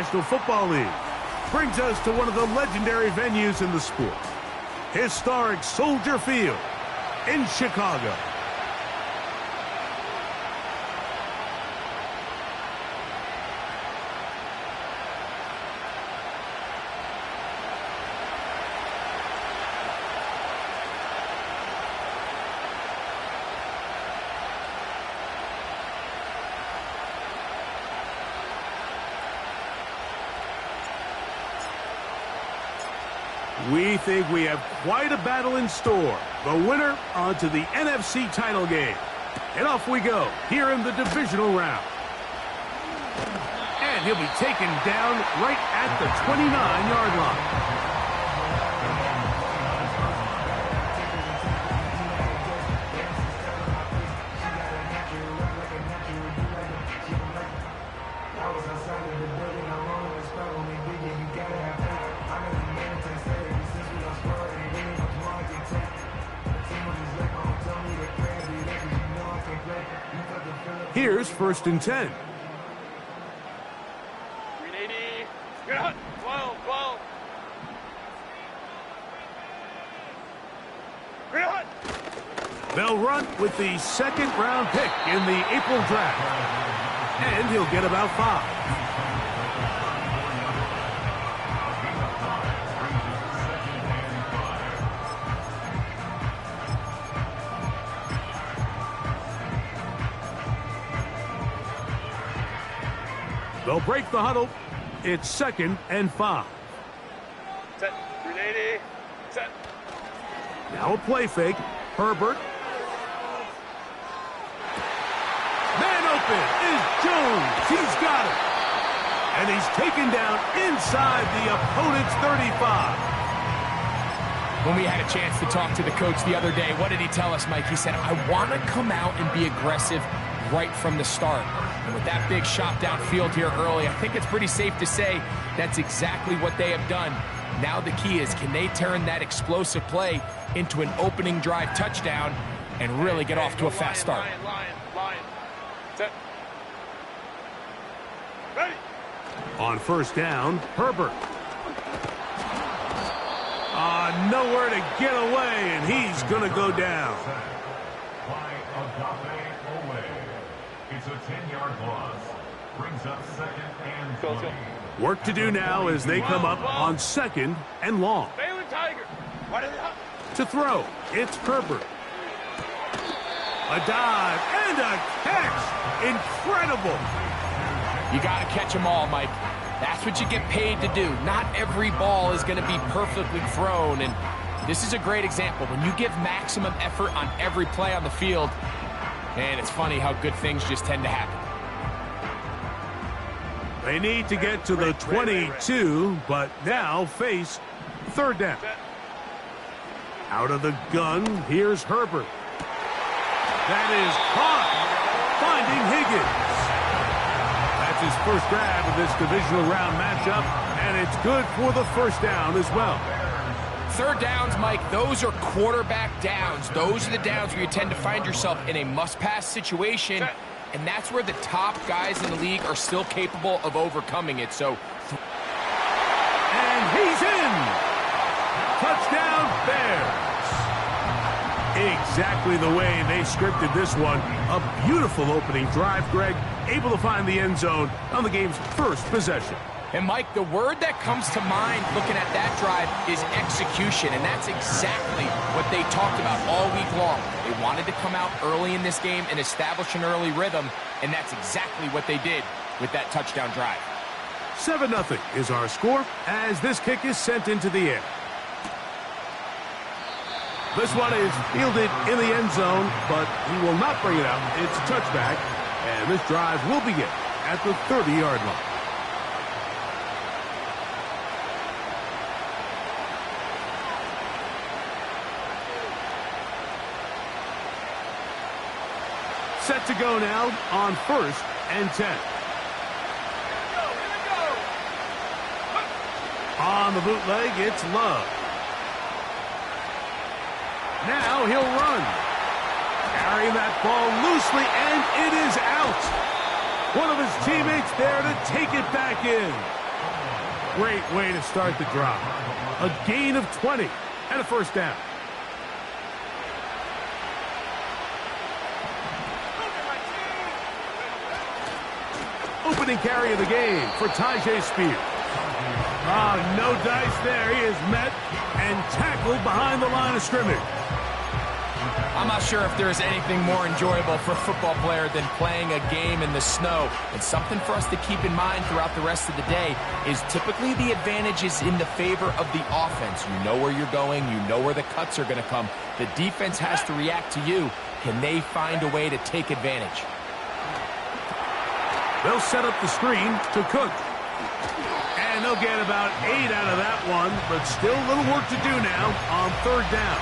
National Football League brings us to one of the legendary venues in the sport, historic Soldier Field in Chicago. We think we have quite a battle in store. The winner onto the NFC title game. And off we go here in the divisional round. And he'll be taken down right at the 29-yard line. Here's 1st and 10. 380. Good. 12, 12. Good. They'll run with the 2nd-round pick in the April draft. And he'll get about 5. They'll break the huddle. It's 2nd and 5. Set. 380. Set. Now a play fake. Herbert. Man open is Jones. He's got it. And he's taken down inside the opponent's 35. When we had a chance to talk to the coach the other day, what did he tell us, Mike? He said, I want to come out and be aggressive right from the start. And with that big shot downfield here early, I think it's pretty safe to say that's exactly what they have done. Now the key is, can they turn that explosive play into an opening drive touchdown and really get off to a fast start? Line. Set. Ready. On 1st down, Herbert. Nowhere to get away, and he's going to go down. It's a 10-yard loss. Brings up 2nd and 20. Work to do now as they come up on 2nd and long. Tiger. To throw, it's Herbert. A dive and a catch. Incredible. You got to catch them all, Mike. That's what you get paid to do. Not every ball is going to be perfectly thrown, and this is a great example. When you give maximum effort on every play on the field, and it's funny how good things just tend to happen. They need to get to the 22, but now face 3rd down. Out of the gun, here's Herbert. That is caught. Finding Higgins. That's his first grab of this divisional round matchup, and it's good for the 1st down as well. 3rd downs, Mike, those are quarterback downs. Those are the downs where you tend to find yourself in a must-pass situation, and that's where the top guys in the league are still capable of overcoming it. So, and he's in. Touchdown, Bears. Exactly the way they scripted this one. A beautiful opening drive, Greg, able to find the end zone on the game's 1st possession. And, Mike, the word that comes to mind looking at that drive is execution, and that's exactly what they talked about all week long. They wanted to come out early in this game and establish an early rhythm, and that's exactly what they did with that touchdown drive. 7-0 is our score as this kick is sent into the air. This one is fielded in the end zone, but he will not bring it out. It's a touchback, and this drive will begin at the 30-yard line. Set to go now on 1st and 10. On the bootleg, it's Love. Now he'll run. Carrying that ball loosely, and it is out. One of his teammates there to take it back in. Great way to start the drive. A gain of 20 and a first down. Opening carry of the game for Tajay Spears. No dice there. He is met and tackled behind the line of scrimmage. I'm not sure if there is anything more enjoyable for a football player than playing a game in the snow. And something for us to keep in mind throughout the rest of the day is typically the advantage is in the favor of the offense. You know where you're going. You know where the cuts are going to come. The defense has to react to you. Can they find a way to take advantage? They'll set up the screen to Cook. And they'll get about 8 out of that one, but still a little work to do now on third down.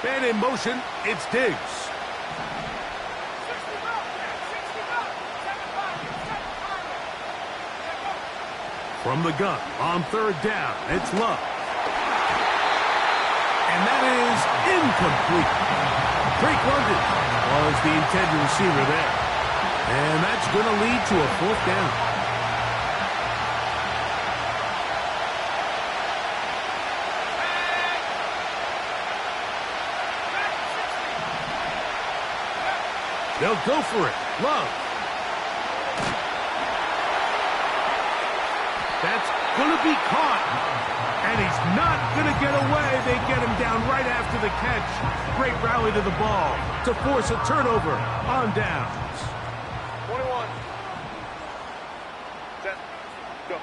And in motion, it's Diggs. From the gun, on third down, it's Love. And that is incomplete. Drake London was the intended receiver there. And that's going to lead to a fourth down. They'll go for it. Love. That's going to be caught. And he's not going to get away. They get him down right after the catch. Great rally to the ball to force a turnover on downs. 21. Set. Go.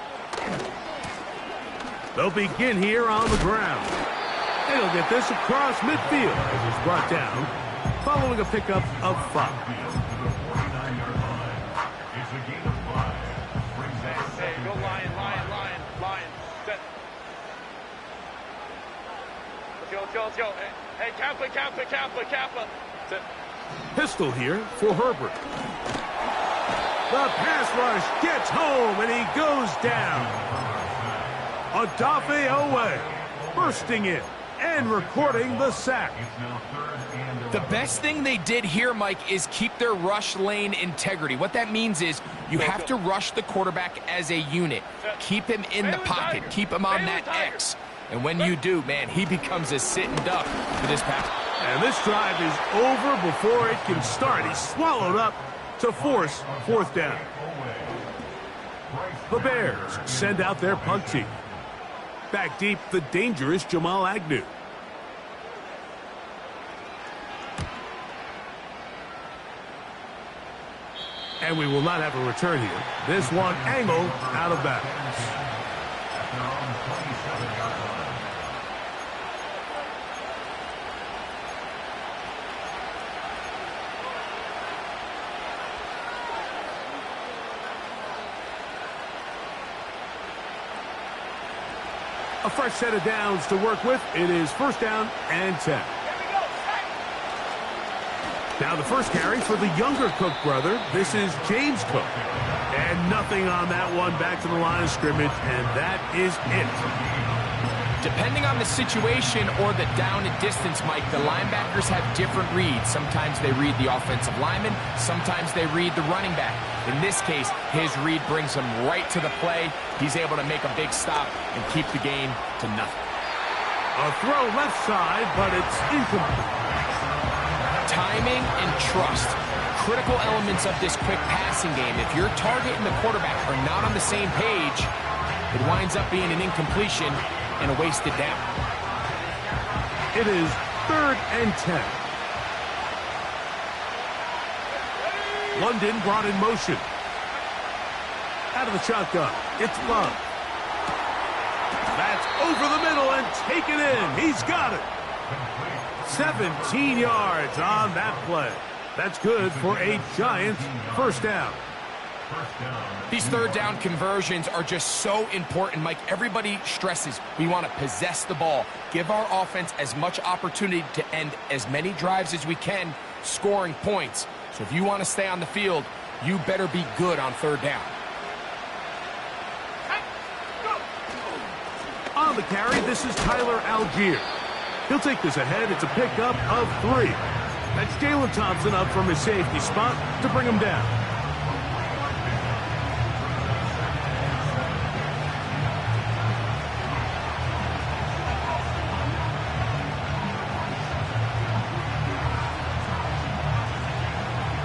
They'll begin here on the ground. And he'll get this across midfield as he's brought down, following a pickup of 5. Hey, go Lion. Set. Let's go. Hey, Kappa. Set. Pistol here for Herbert. The pass rush gets home, and he goes down. Odafe Owe bursting in and recording the sack. The best thing they did here, Mike, is keep their rush lane integrity. What that means is you have to rush the quarterback as a unit. Keep him in the pocket. Keep him on that X. And when you do, man, he becomes a sitting duck for this pass. And this drive is over before it can start. He's swallowed up to force fourth down. The Bears send out their punt team. Back deep, the dangerous Jamal Agnew. And we will not have a return here. This one angled out of bounds. A fresh set of downs to work with. It is first down and 10. Now the first carry for the younger Cook brother. This is James Cook. And nothing on that one, back to the line of scrimmage, and that is it. Depending on the situation or the down and distance, Mike, the linebackers have different reads. Sometimes they read the offensive lineman. Sometimes they read the running back. In this case, his read brings him right to the play. He's able to make a big stop and keep the game to nothing. A throw left side, but it's incomplete. Timing and trust, critical elements of this quick passing game. If your target and the quarterback are not on the same page, it winds up being an incompletion and a wasted down. It is third and 10. London brought in motion. Out of the shotgun, it's Love. That's over the middle and taken in. He's got it. 17 yards on that play. That's good for a Giants first down. First down. These third down conversions are just so important, Mike. Everybody stresses we want to possess the ball, give our offense as much opportunity to end as many drives as we can, scoring points. So if you want to stay on the field, you better be good on third down. On the carry, this is Tyler Algier. He'll take this ahead. It's a pickup of 3. That's Jalen Thompson up from his safety spot to bring him down.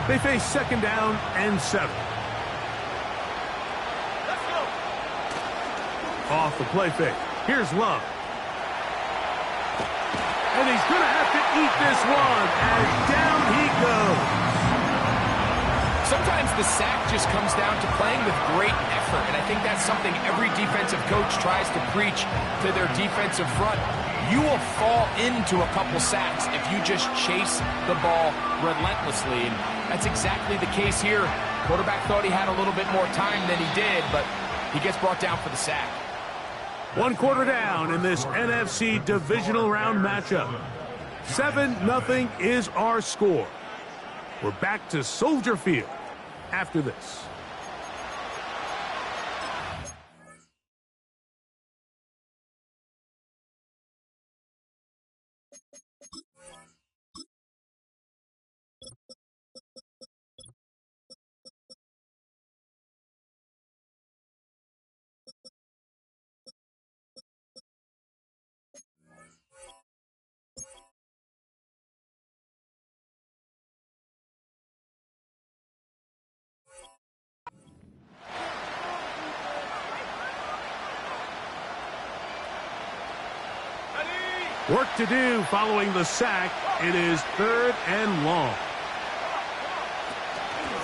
They face second down and 7. Let's go. Off the play fake. Here's Love. And he's going to have to eat this one as down he goes. Sometimes the sack just comes down to playing with great effort, and I think that's something every defensive coach tries to preach to their defensive front. You will fall into a couple sacks if you just chase the ball relentlessly, and that's exactly the case here. Quarterback thought he had a little bit more time than he did, but he gets brought down for the sack. 1 quarter down in this NFC divisional round matchup. 7-0 is our score. We're back to Soldier Field after this. Work to do following the sack. It is 3rd and long.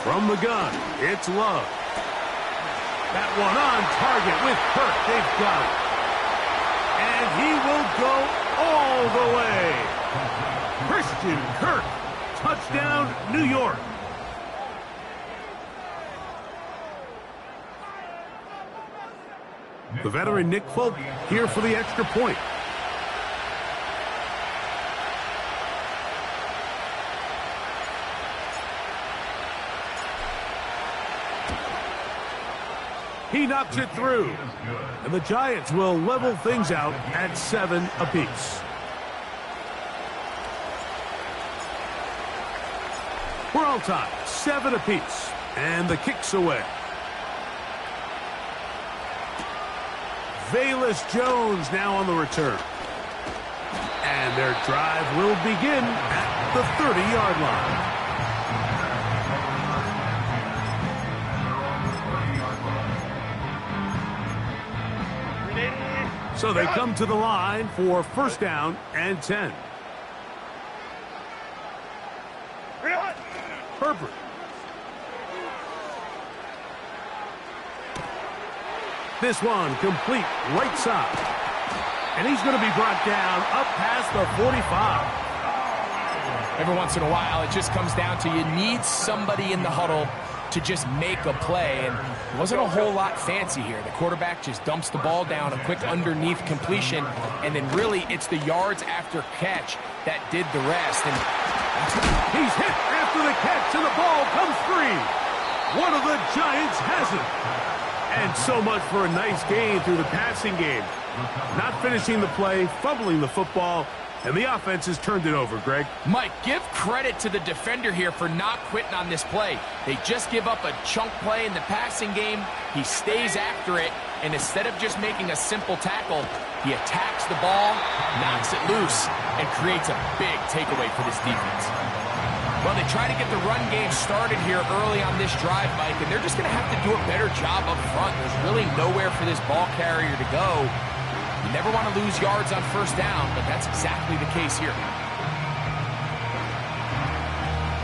From the gun, it's Love. That one on target with Kirk. They've got it. And he will go all the way. Christian Kirk. Touchdown, New York. The veteran Nick Folk here for the extra point. He knocks it through. And the Giants will level things out at 7 apiece. We're all tied, 7 apiece. And the kick's away. Velus Jones now on the return. And their drive will begin at the 30-yard line. So they come to the line for first down and 10. Herbert. This one complete right side. And he's going to be brought down up past the 45. Every once in a while, it just comes down to you need somebody in the huddle to just make a play, and it wasn't a whole lot fancy here. The quarterback just dumps the ball down, a quick underneath completion, and then really it's the yards after catch that did the rest. And he's hit after the catch, and the ball comes free. One of the Giants has it. And so much for a nice gain through the passing game. Not finishing the play, fumbling the football, and the offense has turned it over, Greg. Mike, give credit to the defender here for not quitting on this play. They just give up a chunk play in the passing game. He stays after it, and instead of just making a simple tackle, he attacks the ball, knocks it loose, and creates a big takeaway for this defense. Well, they try to get the run game started here early on this drive, Mike, and they're just going to have to do a better job up front. There's really nowhere for this ball carrier to go. You never want to lose yards on first down, but that's exactly the case here.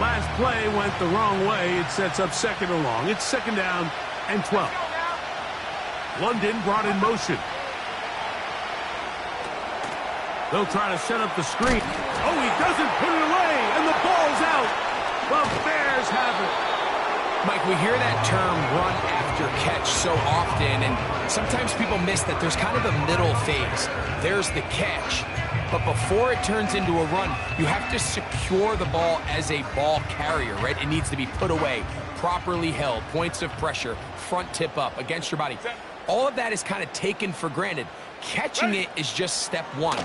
Last play went the wrong way. It sets up second and long. It's second down and 12. London brought in motion. They'll try to set up the screen. Oh, he doesn't put it away, and the ball's out. The Bears have it. Mike, we hear that term run after catch so often, and sometimes people miss that there's kind of a middle phase. There's the catch, but before it turns into a run, you have to secure the ball as a ball carrier, right? It needs to be put away, properly held, points of pressure, front tip up against your body. All of that is kind of taken for granted. Catching it is just step one.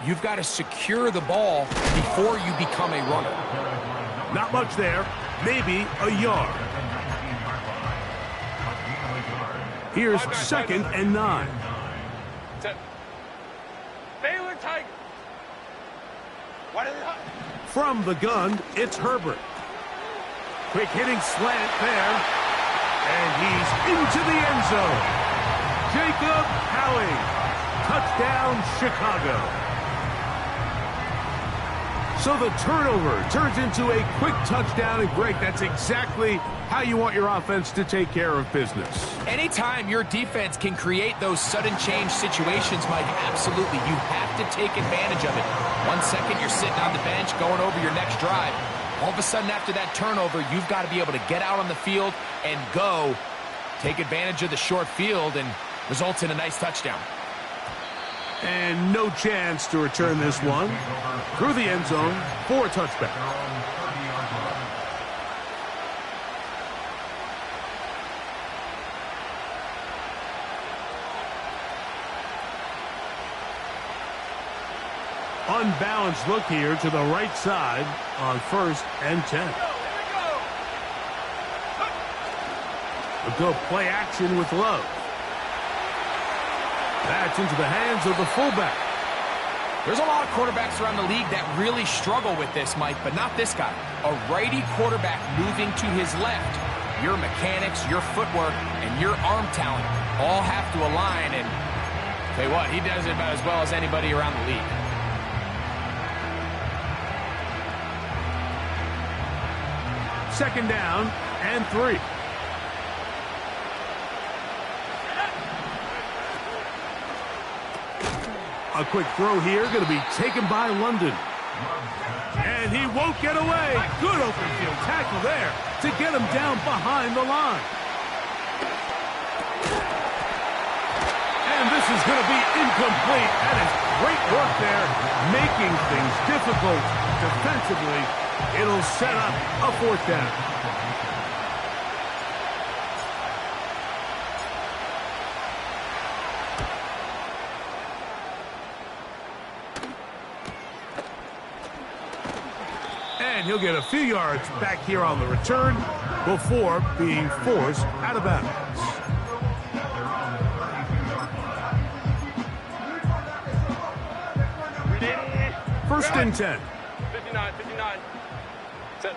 You've got to secure the ball before you become a runner. Not much there, maybe a yard. Here's 2nd and 9. Baylor Tiger. What is it? From the gun, it's Herbert. Quick hitting slant there. And he's into the end zone. Jacob Howie. Touchdown, Chicago. So the turnover turns into a quick touchdown, and Greg, that's exactly how you want your offense to take care of business. Anytime your defense can create those sudden change situations, Mike, absolutely, you have to take advantage of it. 1 second, you're sitting on the bench going over your next drive. All of a sudden, after that turnover, you've got to be able to get out on the field and go, take advantage of the short field, and results in a nice touchdown. And no chance to return this one. Through the end zone for a touchback. Unbalanced look here to the right side on 1st and 10. A good play action with Love. That's into the hands of the fullback. There's a lot of quarterbacks around the league that really struggle with this, Mike, but not this guy. A righty quarterback moving to his left. Your mechanics, your footwork, and your arm talent all have to align, and tell you what, he does it about as well as anybody around the league. Second down and 3. A quick throw here, going to be taken by London. And he won't get away. Good open field tackle there to get him down behind the line. And this is going to be incomplete. That is great work there, making things difficult defensively. It'll set up a 4th down. And he'll get a few yards back here on the return before being forced out of bounds. First and 10. 59, 59. Set.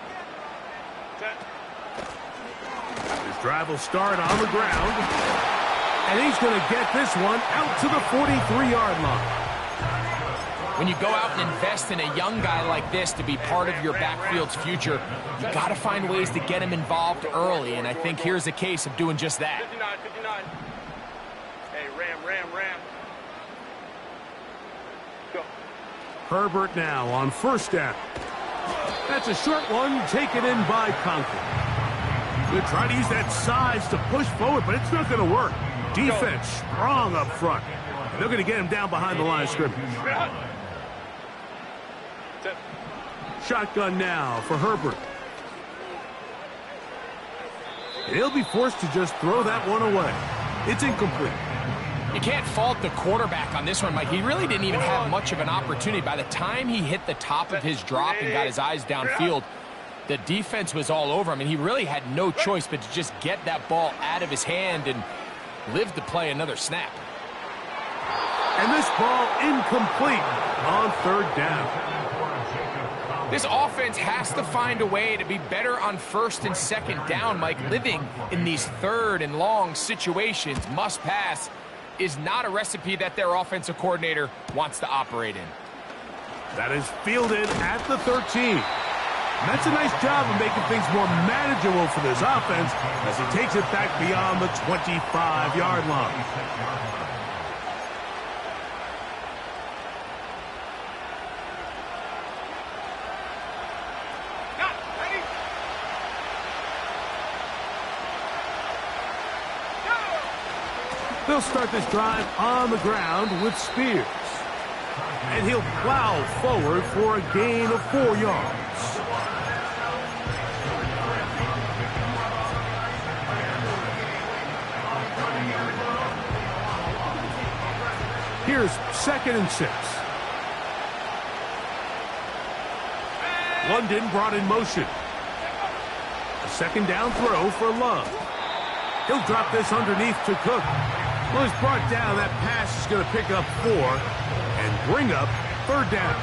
His drive will start on the ground. And he's going to get this one out to the 43-yard line. When you go out and invest in a young guy like this to be part of your backfield's future, you got to find ways to get him involved early, and I think here's a case of doing just that. 59, 59. Hey, ram. Go. Herbert now on 1st down. That's a short one taken in by Conklin. They're trying to use that size to push forward, but it's not going to work. Defense strong up front. And they're going to get him down behind the line of scrimmage. Shotgun now for Herbert. And he'll be forced to just throw that one away. It's incomplete. You can't fault the quarterback on this one, Mike. He really didn't even have much of an opportunity. By the time he hit the top of his drop and got his eyes downfield, the defense was all over him, and he really had no choice but to just get that ball out of his hand and live to play another snap. And this ball incomplete on 3rd down. This offense has to find a way to be better on 1st and 2nd down, Mike. Living in these 3rd and long situations, must pass, is not a recipe that their offensive coordinator wants to operate in. That is fielded at the 13. And that's a nice job of making things more manageable for this offense as he takes it back beyond the 25-yard line. They'll start this drive on the ground with Spears. And he'll plow forward for a gain of 4 yards. Here's 2nd and 6. London brought in motion. A 2nd down throw for Love. He'll drop this underneath to Cook. Well, he's brought down. That pass is going to pick up 4 and bring up 3rd down.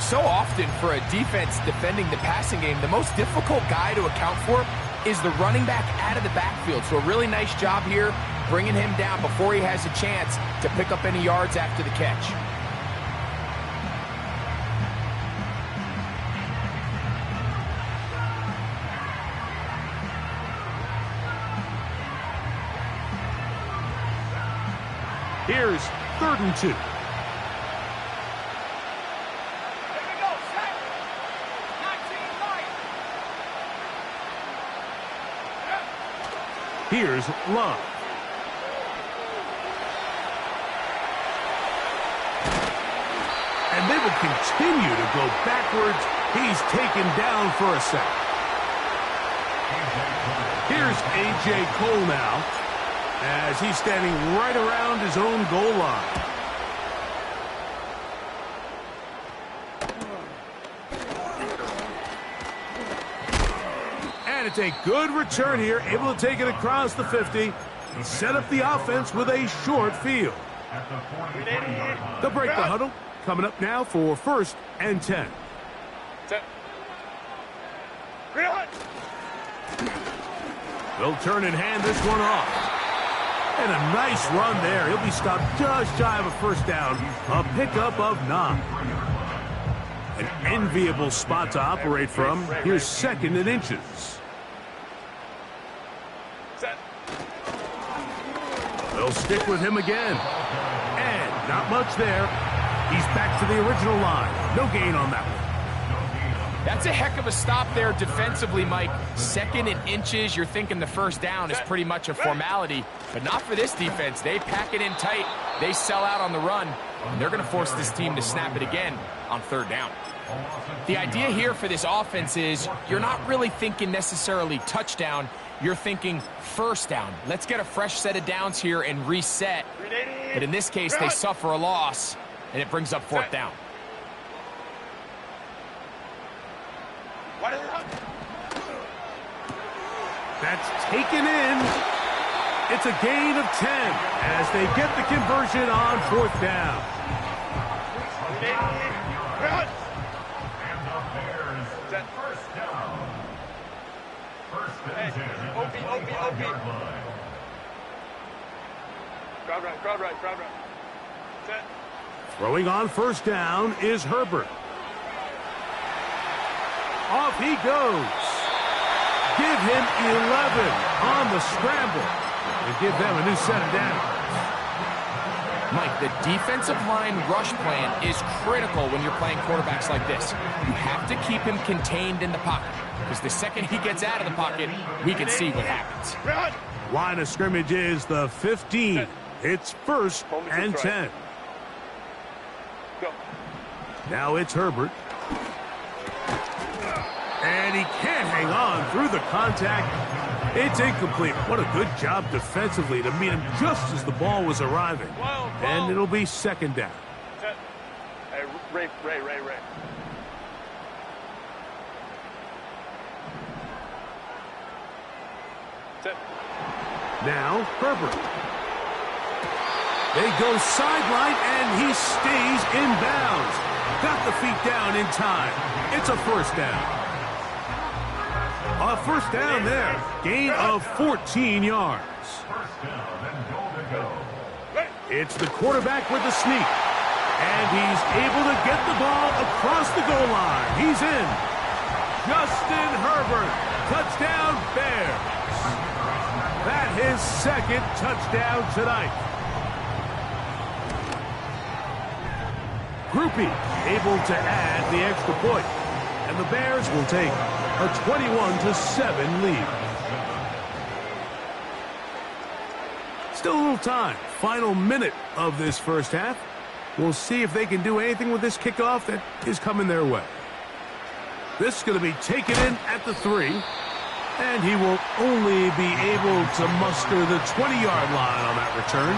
So often for a defense defending the passing game, the most difficult guy to account for is the running back out of the backfield. So a really nice job here, bringing him down before he has a chance to pick up any yards after the catch. Here's 3rd and 2. Here's Love. And they will continue to go backwards. He's taken down for a sack. Here's A.J. Cole now, as he's standing right around his own goal line. And it's a good return here, able to take it across the 50 and set up the offense with a short field. They'll break the huddle. Coming up now for 1st and 10. They'll turn and hand this one off. And a nice run there. He'll be stopped just shy of a 1st down. A pickup of 9. An enviable spot to operate from. Here's 2nd and inches. They'll stick with him again. And not much there. He's back to the original line. No gain on that one. That's a heck of a stop there defensively, Mike. 2nd and inches. You're thinking the 1st down is pretty much a formality. But not for this defense. They pack it in tight. They sell out on the run. And they're going to force this team to snap it again on 3rd down. The idea here for this offense is you're not really thinking necessarily touchdown. You're thinking 1st down. Let's get a fresh set of downs here and reset. But in this case, they suffer a loss, and it brings up 4th down. That's taken in. It's a gain of 10 as they get the conversion on 4th down. And the Bears, 1st down. 1st and 10 at the 25-yard line. Crowd right. Set. Throwing on 1st down is Herbert. Off he goes. Give him 11 on the scramble and give them a new set of downs. Mike, the defensive line rush plan is critical when you're playing quarterbacks like this. You have to keep him contained in the pocket, because the second he gets out of the pocket, we can see what happens. Line of scrimmage is the 15. It's 1st and 10. Go. Now it's Herbert. And he can't hang on through the contact. It's incomplete. What a good job defensively to meet him just as the ball was arriving. And it'll be 2nd down. Set. Hey, Ray. Set. Now Herbert. They go sideline, and he stays in bounds. Got the feet down in time. It's a 1st down. A 1st down there. Gain of 14 yards. 1st down and goal to go. It's the quarterback with the sneak. And he's able to get the ball across the goal line. He's in. Justin Herbert. Touchdown, Bears. That's his 2nd touchdown tonight. Groupie able to add the extra point. And the Bears will take a 21-7 lead. Still a little time. Final minute of this first half. We'll see if they can do anything with this kickoff that is coming their way. This is going to be taken in at the 3. And he will only be able to muster the 20-yard line on that return.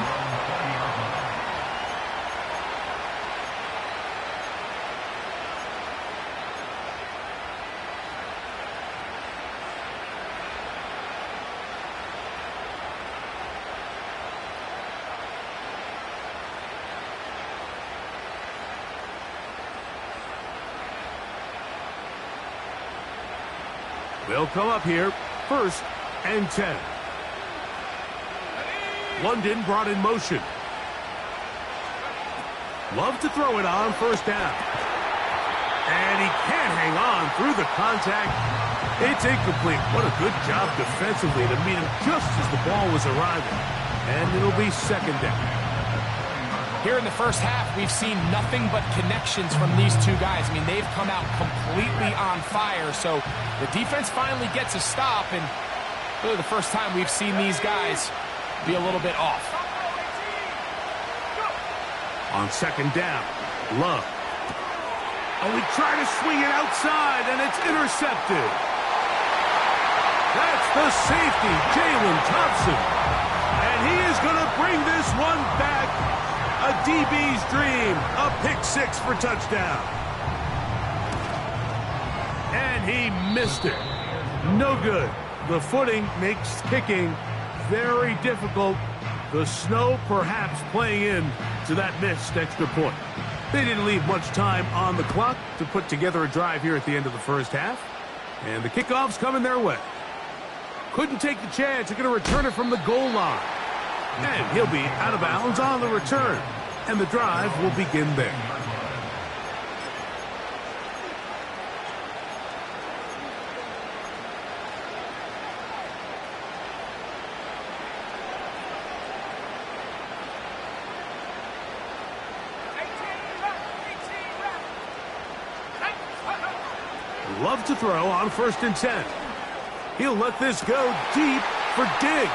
They'll come up here, 1st and 10. London brought in motion. Love to throw it on 1st down. And he can't hang on through the contact. It's incomplete. What a good job defensively to meet him just as the ball was arriving. And it'll be 2nd down. Here in the first half, we've seen nothing but connections from these two guys. I mean, they've come out completely on fire, so the defense finally gets a stop, and really the first time we've seen these guys be a little bit off. On 2nd down, Love. Oh, we try to swing it outside, and it's intercepted. That's the safety, Jalen Thompson. And he is going to bring this one back. A DB's dream, a pick-6 for touchdown. And he missed it. No good. The footing makes kicking very difficult. The snow perhaps playing in to that missed extra point. They didn't leave much time on the clock to put together a drive here at the end of the first half. And the kickoff's coming their way. Couldn't take the chance. They're going to return it from the goal line. And he'll be out of bounds on the return. And the drive will begin there. Love to throw on 1st and 10. He'll let this go deep for Diggs.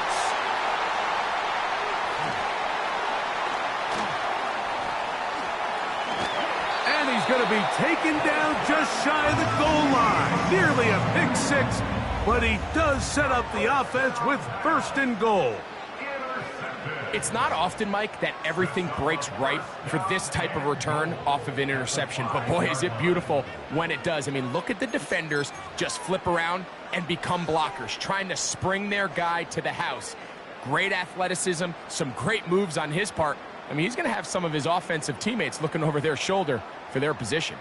Going to be taken down just shy of the goal line. Nearly a pick-6, but he does set up the offense with 1st and goal. It's not often, Mike, that everything breaks right for this type of return off of an interception. But boy, is it beautiful when it does. I mean, look at the defenders just flip around and become blockers, trying to spring their guy to the house. Great athleticism, some great moves on his part. I mean, he's going to have some of his offensive teammates looking over their shoulder for their position.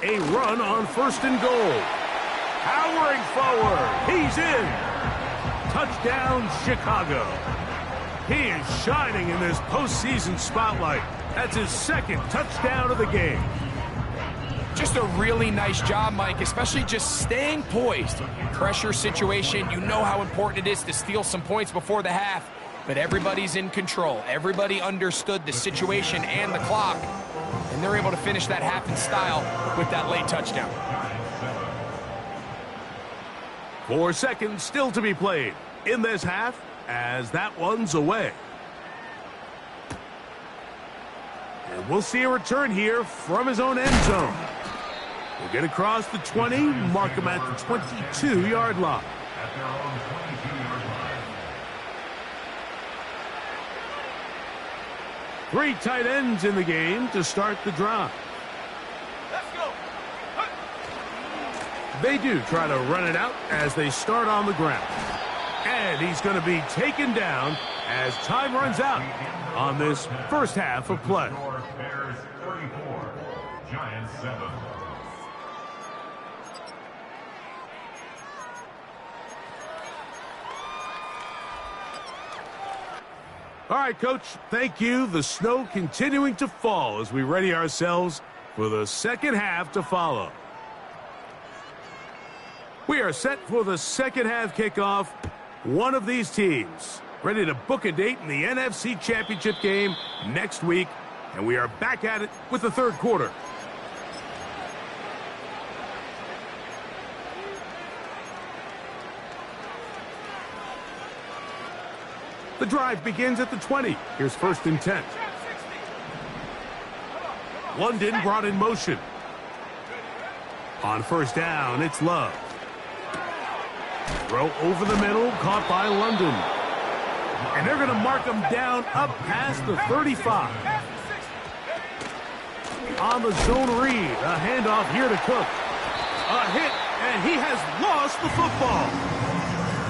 A run on 1st and goal. Powering forward. He's in. Touchdown, Chicago. He is shining in this postseason spotlight. That's his 2nd touchdown of the game. Just a really nice job, Mike, especially just staying poised. Pressure situation, you know how important it is to steal some points before the half, but everybody's in control. Everybody understood the situation and the clock, and they're able to finish that half in style with that late touchdown. 4 seconds still to be played in this half as that one's away. And we'll see a return here from his own end zone. We'll get across the 20, mark him at the 22-yard line. At their own 22-yard line. 3 tight ends in the game to start the drive. Let's go. They do try to run it out as they start on the ground. And he's going to be taken down as time runs out on this first half of play. Bears 34, Giants 7. All right, Coach, thank you. The snow continuing to fall as we ready ourselves for the second half to follow. We are set for the second half kickoff. One of these teams ready to book a date in the NFC Championship game next week, and we are back at it with the third quarter. The drive begins at the 20. Here's 1st and 10. London brought in motion. On 1st down, it's Love. Throw over the middle, caught by London. And they're going to mark him down up past the 35. On the zone read, a handoff here to Cook. A hit, and he has lost the football.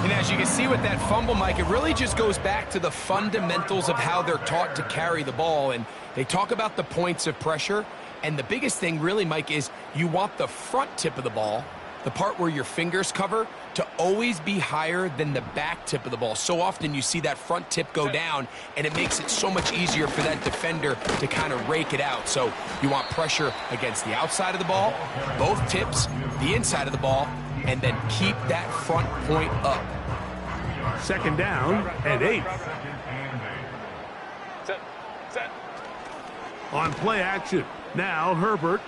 And as you can see with that fumble, Mike, it really just goes back to the fundamentals of how they're taught to carry the ball. And they talk about the points of pressure. And the biggest thing really, Mike, is you want the front tip of the ball, the part where your fingers cover, to always be higher than the back tip of the ball. So often you see that front tip go down, and it makes it so much easier for that defender to kind of rake it out. So you want pressure against the outside of the ball, both tips, the inside of the ball, and then keep that front point up. 2nd down and 8. Set. On play action, now Herbert.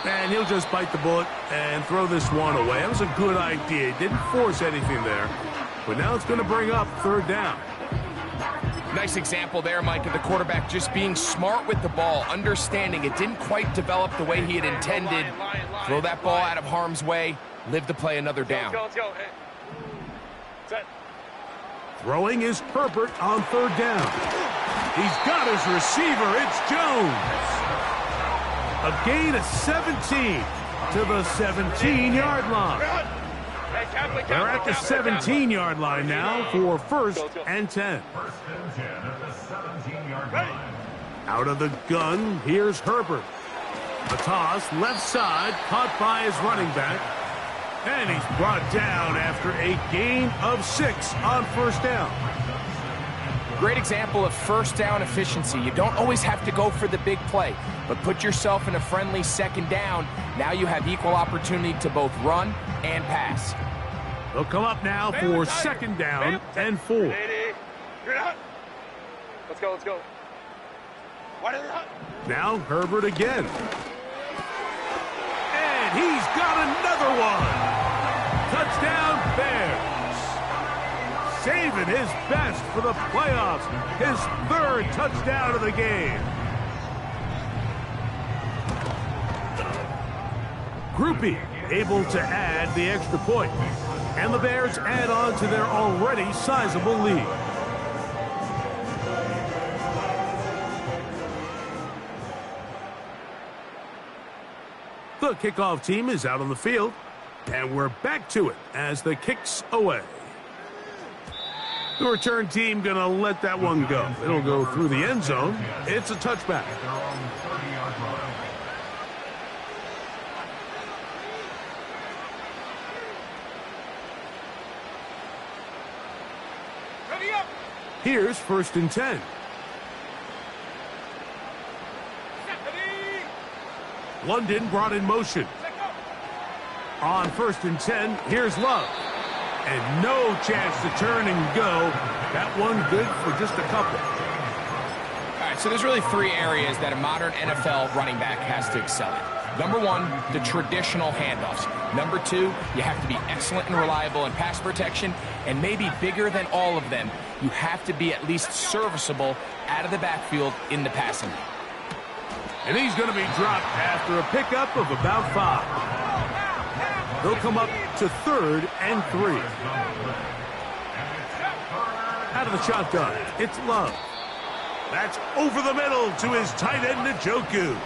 And he'll just bite the bullet and throw this one away. That was a good idea. He didn't force anything there. But now it's going to bring up 3rd down. Nice example there, Mike, of the quarterback just being smart with the ball, understanding it didn't quite develop the way he had intended. Throw that ball out of harm's way, live to play another down. Let's go. Hey. Set. Throwing is Herbert on 3rd down. He's got his receiver. It's Jones. A gain of 17 to the 17-yard line. They're at the 17-yard line now for 1st and 10. 1st and 10 at the 17-yard line. Out of the gun, here's Herbert. A toss, left side, caught by his running back. And he's brought down after a gain of 6 on 1st down. Great example of 1st down efficiency. You don't always have to go for the big play, but put yourself in a friendly 2nd down. Now you have equal opportunity to both run and pass. They'll come up now for 2nd down and 4. Let's go. Now Herbert again. And he's got another one. Touchdown Bears. Saving his best for the playoffs. His 3rd touchdown of the game. Groupie able to add the extra point. And the Bears add on to their already sizable lead. The kickoff team is out on the field. And we're back to it as the kick's away. The return team going to let that one go. It'll go through the end zone. It's a touchback. Ready up. Here's 1st and 10. London brought in motion. On 1st and 10, here's Love. And no chance to turn and go. That one good for just a couple. All right, so there's really 3 areas that a modern NFL running back has to excel in. Number 1, the traditional handoffs. Number 2, you have to be excellent and reliable in pass protection. And maybe bigger than all of them, you have to be at least serviceable out of the backfield in the passing game. And he's going to be dropped after a pickup of about 5. They'll come up to 3rd and 3. Out of the shotgun, it's Love. That's over the middle to his tight end, Njoku.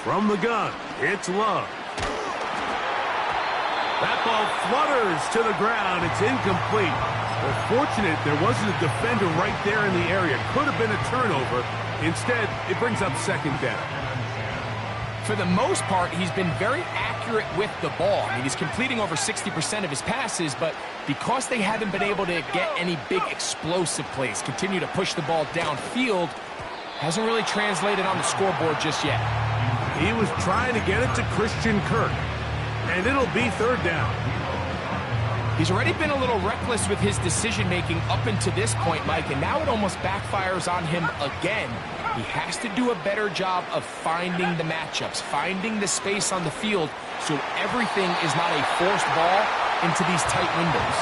From the gun, it's Love. That ball flutters to the ground. It's incomplete. Well, fortunate there wasn't a defender right there in the area. Could have been a turnover. Instead, it brings up 2nd down. For the most part, he's been very accurate with the ball. I mean, he's completing over 60% of his passes, but because they haven't been able to get any big explosive plays, continue to push the ball downfield, hasn't really translated on the scoreboard just yet. He was trying to get it to Christian Kirk, and it'll be 3rd down. He's already been a little reckless with his decision-making up until this point, Mike, and now it almost backfires on him again. He has to do a better job of finding the matchups, finding the space on the field so everything is not a forced ball into these tight windows.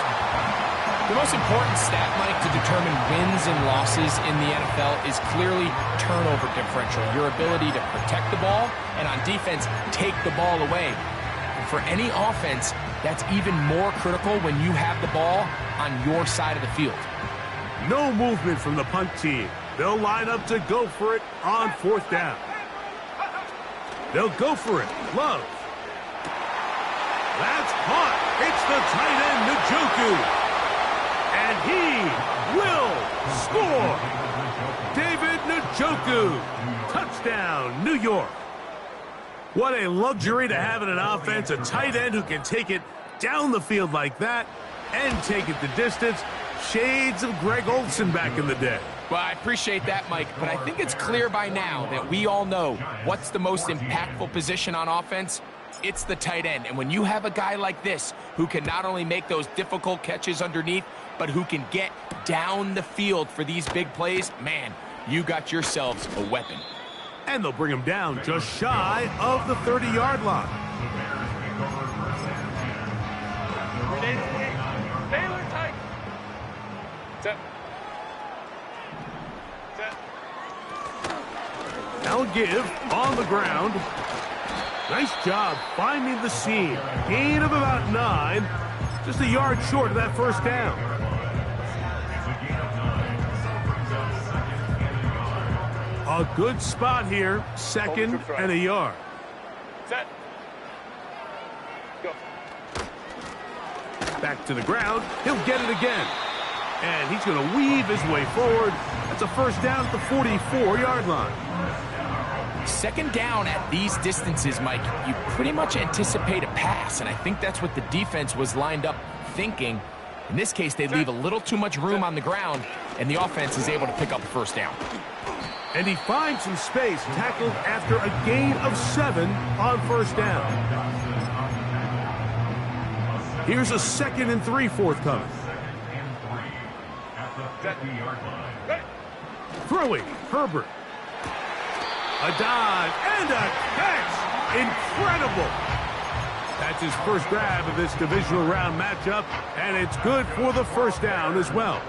The most important stat, Mike, to determine wins and losses in the NFL is clearly turnover differential, your ability to protect the ball and on defense, take the ball away. And for any offense, that's even more critical when you have the ball on your side of the field. No movement from the punt team. They'll line up to go for it on 4th down. They'll go for it. Love. That's caught. It's the tight end, Njoku. And he will score. David Njoku. Touchdown, New York. What a luxury to have in an offense, a tight end who can take it down the field like that and take it the distance. Shades of Greg Olsen back in the day. Well, I appreciate that, Mike, but I think it's clear by now that we all know what's the most impactful position on offense. It's the tight end. And when you have a guy like this who can not only make those difficult catches underneath, but who can get down the field for these big plays, man, you got yourselves a weapon. And they'll bring him down just shy of the 30-yard line. Baylor tight. Set. Now give on the ground. Nice job finding the seam. Gain of about 9. Just a yard short of that first down. A good spot here. 2nd and a yard. Set. Go. Back to the ground. He'll get it again. And he's going to weave his way forward. That's a first down at the 44-yard line. 2nd down at these distances, Mike, you pretty much anticipate a pass, and I think that's what the defense was lined up thinking. In this case, they leave a little too much room on the ground, and the offense is able to pick up the first down. And he finds some space, tackled after a gain of 7 on first down. Here's a 2nd and 3 forthcoming. Throwing, Herbert. A dive and a catch. Incredible. That's his first grab of this divisional round matchup, and it's good for the first down as well.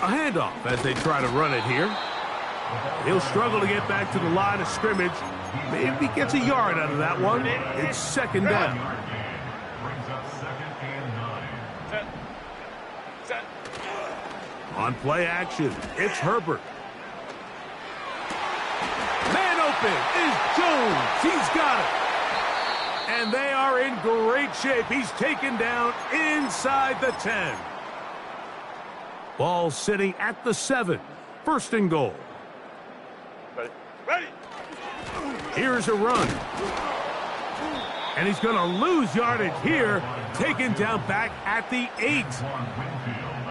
A handoff as they try to run it here. He'll struggle to get back to the line of scrimmage. Maybe he gets a yard out of that one. It's 2nd down. On play action, it's Herbert. Man open is Jones. He's got it. And they are in great shape. He's taken down inside the 10. Ball sitting at the 7. 1st and goal. Ready. Ready. Here's a run. And he's going to lose yardage here. Taken down back at the 8.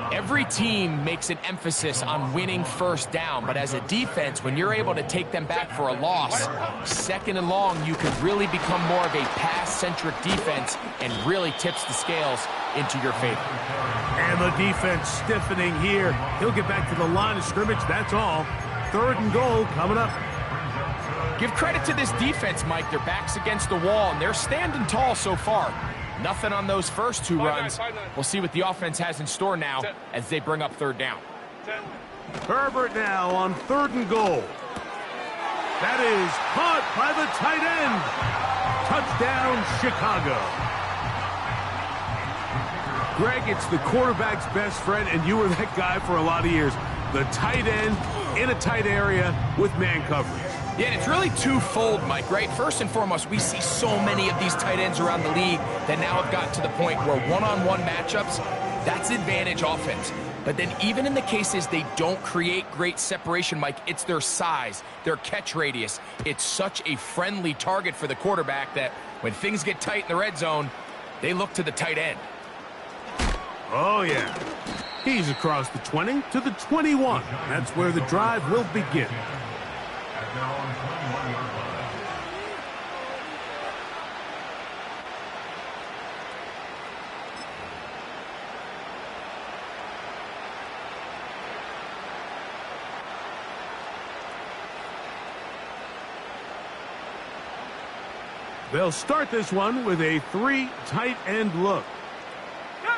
Every team makes an emphasis on winning first down, but as a defense, when you're able to take them back for a loss, 2nd and long, you could really become more of a pass-centric defense and really tips the scales into your favor. And the defense stiffening here. He'll get back to the line of scrimmage, that's all. 3rd and goal coming up. Give credit to this defense, Mike. Their back's against the wall, and they're standing tall so far. Nothing on those first 2 runs. We'll see what the offense has in store now as they bring up 3rd down. Herbert now on 3rd and goal. That is caught by the tight end. Touchdown, Chicago. Greg, it's the quarterback's best friend, and you were that guy for a lot of years. The tight end in a tight area with man coverage. Yeah, and it's really twofold, Mike, right? First and foremost, we see so many of these tight ends around the league that now have gotten to the point where one-on-one matchups, that's advantage offense. But then even in the cases they don't create great separation, Mike, it's their size, their catch radius. It's such a friendly target for the quarterback that when things get tight in the red zone, they look to the tight end. Oh, yeah. He's across the 20 to the 21. That's where the drive will begin. They'll start this one with a 3 tight end look. Go!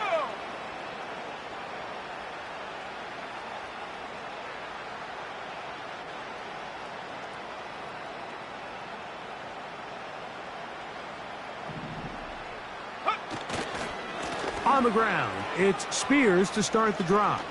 On the ground, it's Spears to start the drive.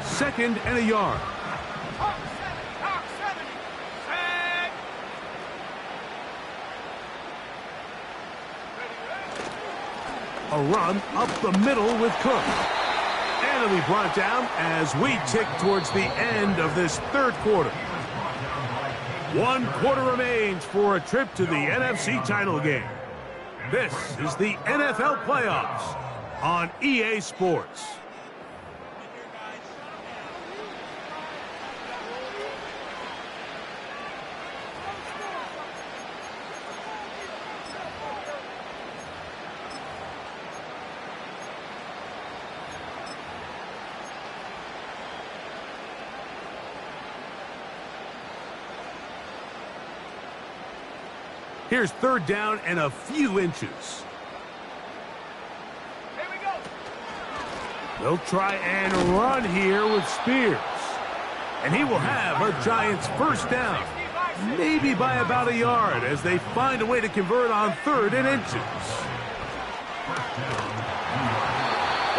Second and a yard. Talk 70. Set. A run up the middle with Cook. And it'll be brought down as we tick towards the end of this third quarter. 1 quarter remains for a trip to the NFC title game. This is the NFL playoffs on EA Sports. Here's third down and a few inches. Here we go. They'll try and run here with Spears. And he will have a Giants first down. Maybe by about a yard as they find a way to convert on 3rd and inches.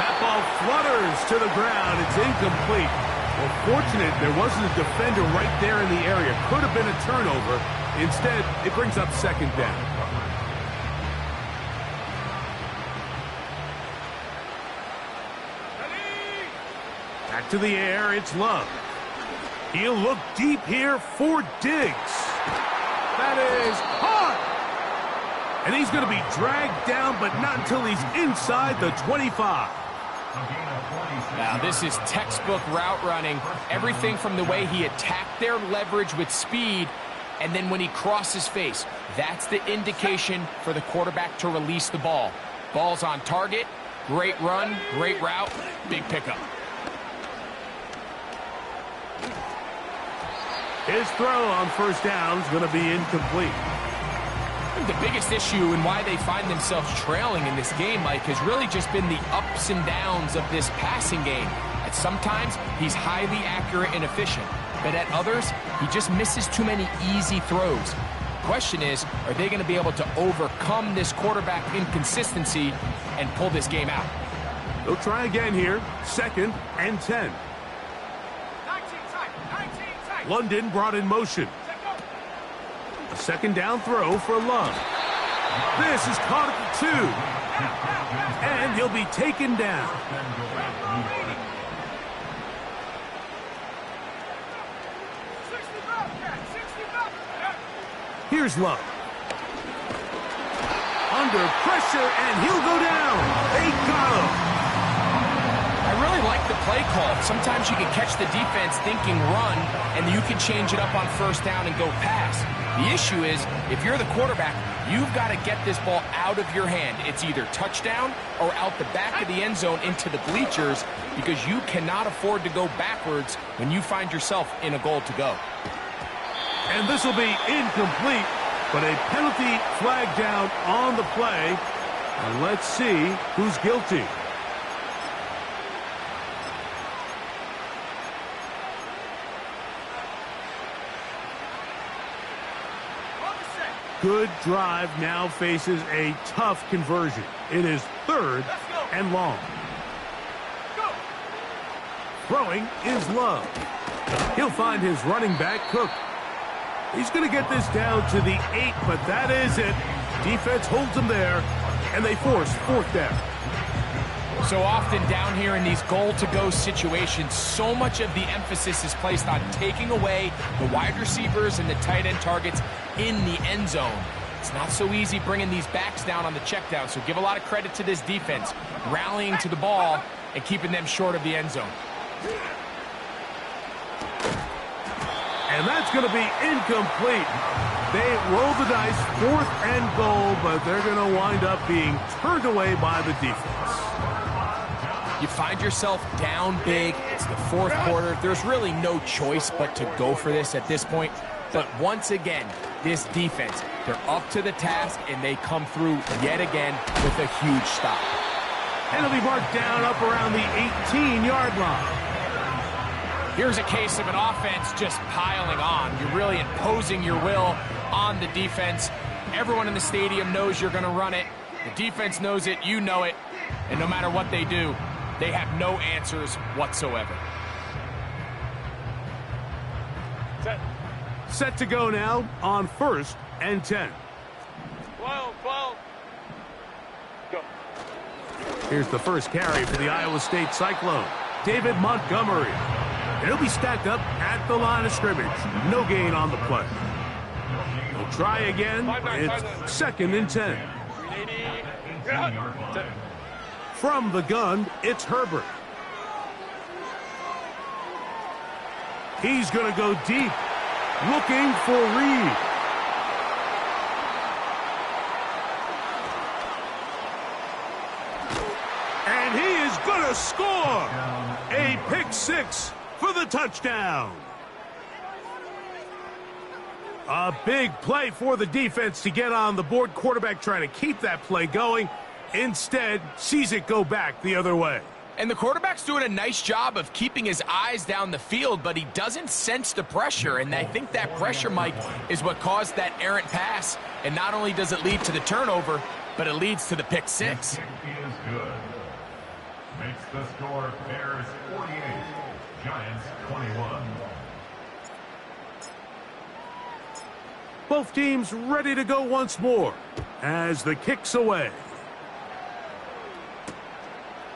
That ball flutters to the ground. It's incomplete. Well, fortunate there wasn't a defender right there in the area. Could have been a turnover. Instead, it brings up second down. Back to the air, it's Love. He'll look deep here for Diggs. That is caught! And he's going to be dragged down, but not until he's inside the 25. Now, this is textbook route running. Everything from the way he attacked their leverage with speed, and then when he crosses face, that's the indication for the quarterback to release the ball. Ball's on target, great run, great route, big pickup. His throw on first down is going to be incomplete. I think the biggest issue and why they find themselves trailing in this game, Mike, has really just been the ups and downs of this passing game. At sometimes, he's highly accurate and efficient, but at others, he just misses too many easy throws. Question is, are they going to be able to overcome this quarterback inconsistency and pull this game out? They'll try again here, 2nd and 10. 19 tight. London brought in motion. A second down throw for Love. This is caught at the 2. And he'll be taken down. Here's Love. Under pressure, and he'll go down. They got him. I really like the play call. Sometimes you can catch the defense thinking run, and you can change it up on first down and go pass. The issue is, if you're the quarterback, you've got to get this ball out of your hand. It's either touchdown or out the back of the end zone into the bleachers, because you cannot afford to go backwards when you find yourself in a goal to go. And this will be incomplete, but a penalty flag down on the play. And let's see who's guilty. Good drive now faces a tough conversion. It is 3rd and long. Throwing is Love. He'll find his running back, Cook. He's going to get this down to the 8, but that is it. Defense holds him there, and they force 4th down. So often down here in these goal-to-go situations, so much of the emphasis is placed on taking away the wide receivers and the tight end targets in the end zone. It's not so easy bringing these backs down on the check down, so give a lot of credit to this defense, rallying to the ball and keeping them short of the end zone. And that's going to be incomplete. They roll the dice, 4th and goal, but they're going to wind up being turned away by the defense. You find yourself down big. It's the 4th quarter. There's really no choice but to go for this at this point. But once again, this defense, they're up to the task, and they come through yet again with a huge stop. And it'll be marked down up around the 18-yard line. Here's a case of an offense just piling on. You're really imposing your will on the defense. Everyone in the stadium knows you're going to run it. The defense knows it, you know it. And no matter what they do, they have no answers whatsoever. Set to go now on 1st and 10. 12. Go. Here's the first carry for the Iowa State Cyclone, David Montgomery. And he'll be stacked up at the line of scrimmage. No gain on the play. He'll try again. It's 2nd and 10. From the gun, it's Herbert. He's going to go deep, looking for Reed. And he is going to score. A pick 6 for the touchdown. A big play for the defense to get on the board. Quarterback trying to keep that play going. Instead, sees it go back the other way. And the quarterback's doing a nice job of keeping his eyes down the field, but he doesn't sense the pressure. And I think that pressure, Mike, is what caused that errant pass. And not only does it lead to the turnover, but it leads to the pick 6. Kick is good. Makes the score Bears 48, Giants 21. Both teams ready to go once more as the kick's away.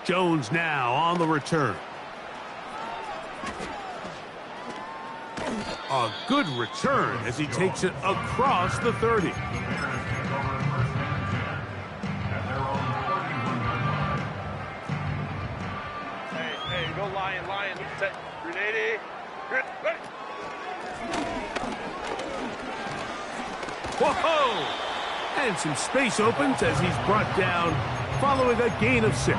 Jones now on the return. A good return as he takes it across the 30. Hey, go Lion. Set. Grenade. Ready. Whoa! And some space opens as he's brought down following a gain of 6.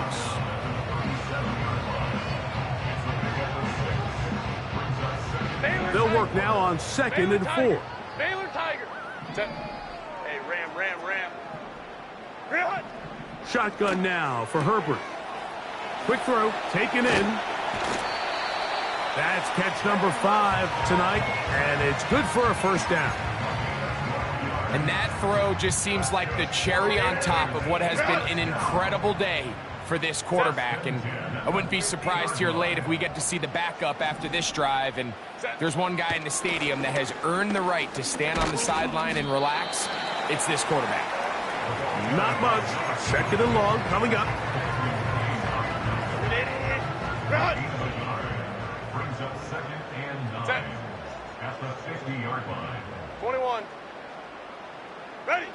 They'll work now on 2nd and 4. Baylor Tiger. Set. Hey, ram. Real. Shotgun now for Herbert. Quick throw, taken in. That's catch number 5 tonight, and it's good for a first down. And that throw just seems like the cherry on top of what has been an incredible day for this quarterback. And I wouldn't be surprised here late if we get to see the backup after this drive. And there's one guy in the stadium that has earned the right to stand on the sideline and relax. It's this quarterback. Not much. 2nd and long coming up. Brings up 2nd and 9 at the 50-yard line. 21. Ready.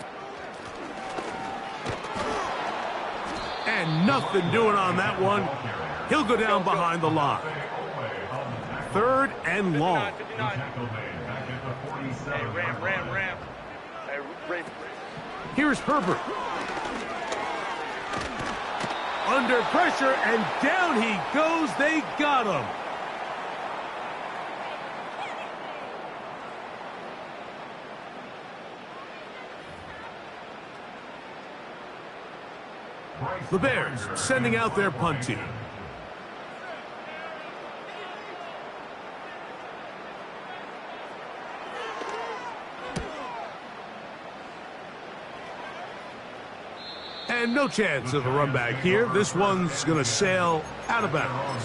And nothing doing on that one. He'll go down behind the line. 3rd and long. 59. Hey, ram. Hey, Ray. Here's Herbert. Under pressure, and down he goes. They got him. The Bears sending out their punt team. And no chance of a run back here. This one's going to sail out of bounds.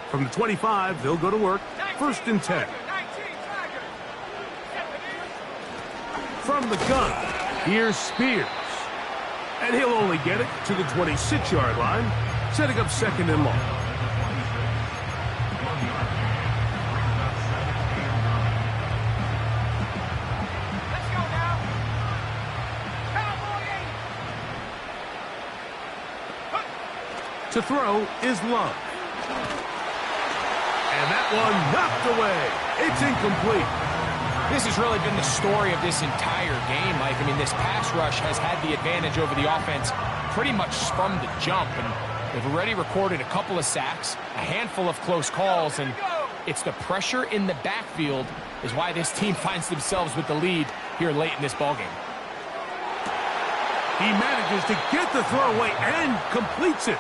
From the 25, they'll go to work. 1st and 10. From the gun, here's Spears. And he'll only get it to the 26-yard line, setting up 2nd and long. To throw is Love. And that one knocked away. It's incomplete. This has really been the story of this entire game, Mike. I mean, this pass rush has had the advantage over the offense pretty much from the jump. And they've already recorded a couple of sacks, a handful of close calls, and it's the pressure in the backfield is why this team finds themselves with the lead here late in this ballgame. He manages to get the throw away and completes it.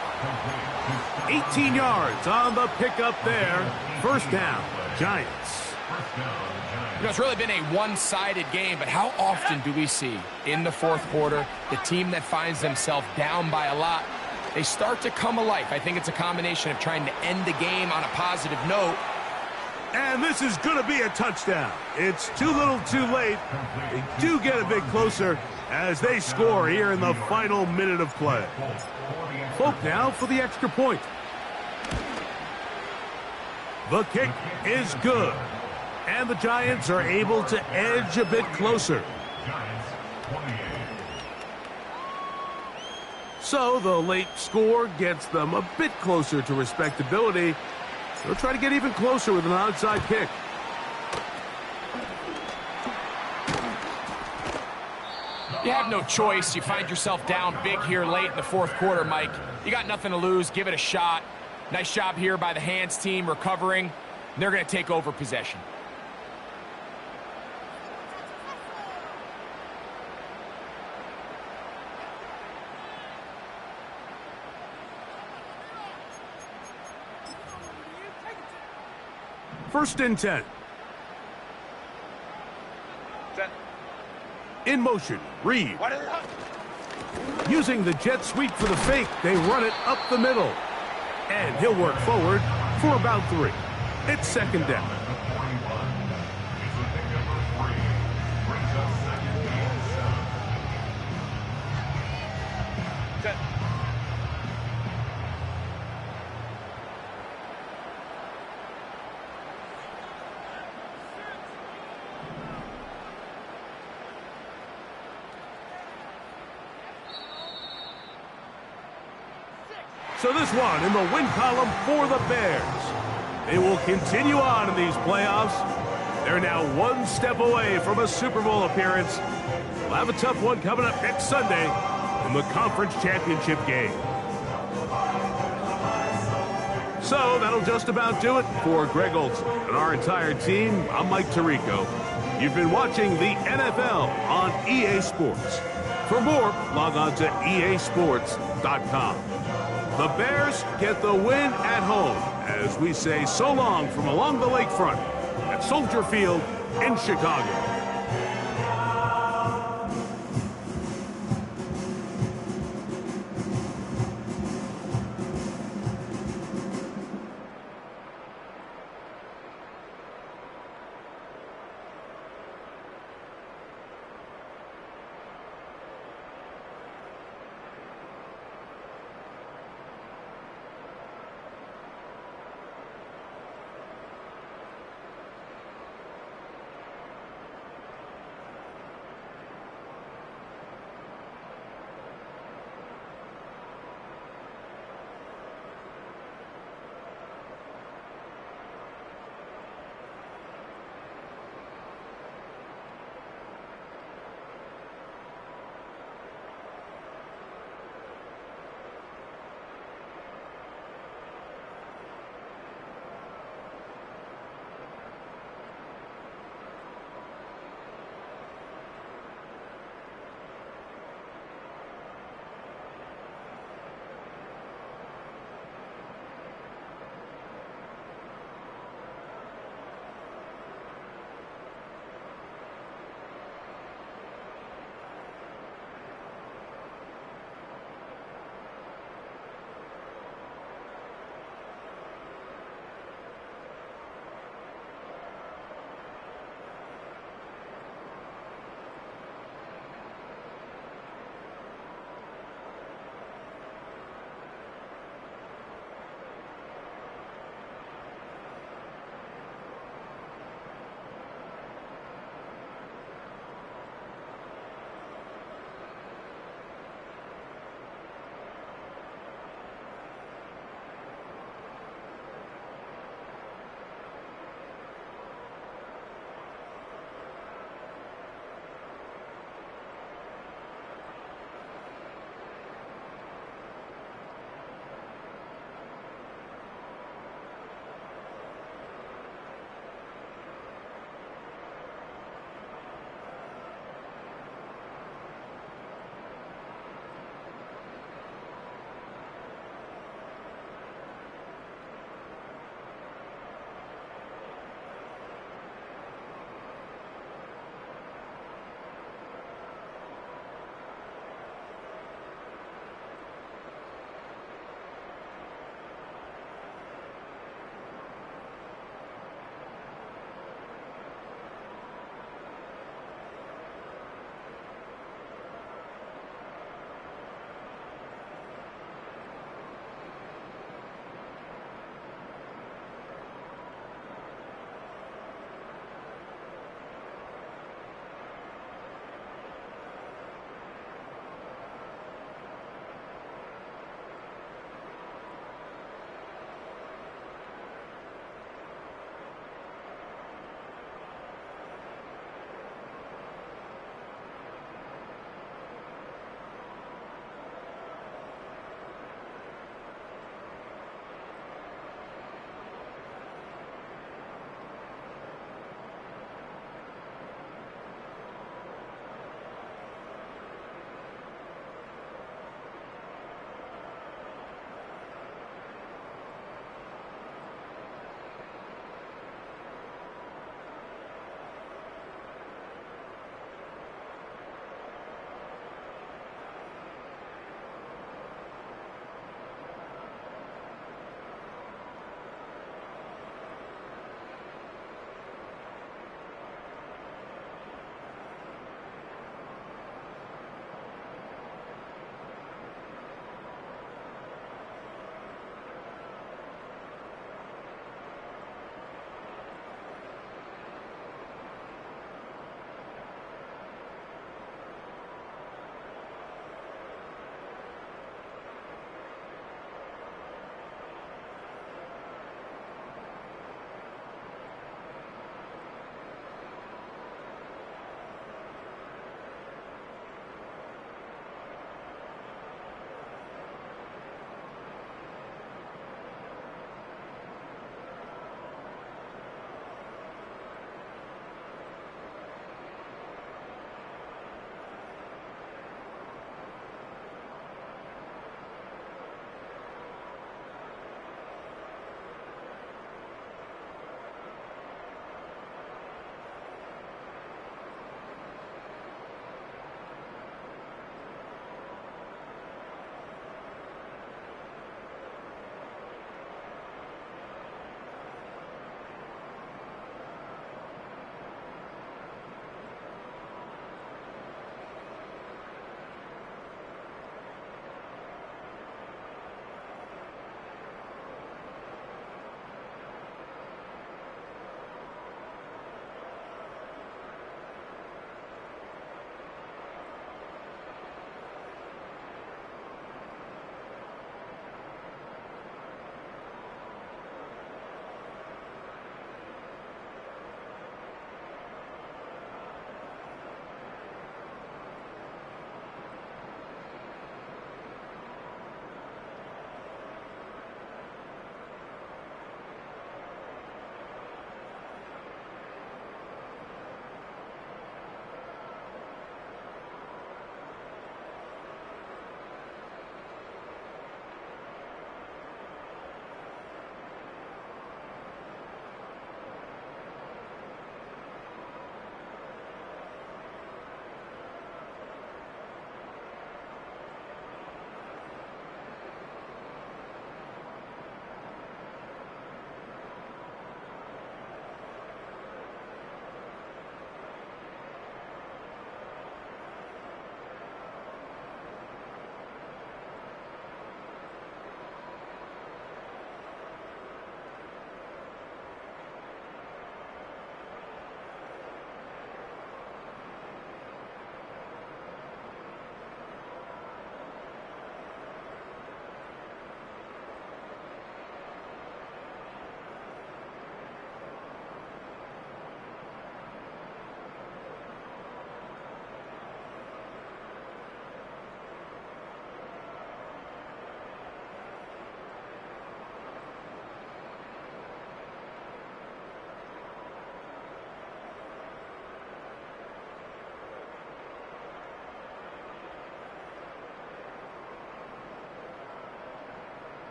18 yards on the pickup there. First down, Giants. You know, it's really been a one-sided game, but how often do we see in the fourth quarter the team that finds themselves down by a lot, they start to come alive? I think it's a combination of trying to end the game on a positive note. And this is going to be a touchdown. It's too little too late. They do get a bit closer as they score here in the final minute of play. Folk now for the extra point. The kick is good. And the Giants are able to edge a bit closer. So the late score gets them a bit closer to respectability. They'll try to get even closer with an onside kick. You have no choice. You find yourself down big here late in the fourth quarter, Mike. You got nothing to lose. Give it a shot. Nice job here by the hands team recovering. They're going to take over possession. First and 10. Set. In motion, Reed. Using the jet sweep for the fake, they run it up the middle. And he'll work forward for about 3. It's second down. Set. So this one in the win column for the Bears. They will continue on in these playoffs. They're now one step away from a Super Bowl appearance. We'll have a tough one coming up next Sunday in the conference championship game. So that'll just about do it for Greg Olson and our entire team. I'm Mike Tirico. You've been watching the NFL on EA Sports. For more, log on to easports.com. The Bears get the win at home as we say so long from along the lakefront at Soldier Field in Chicago.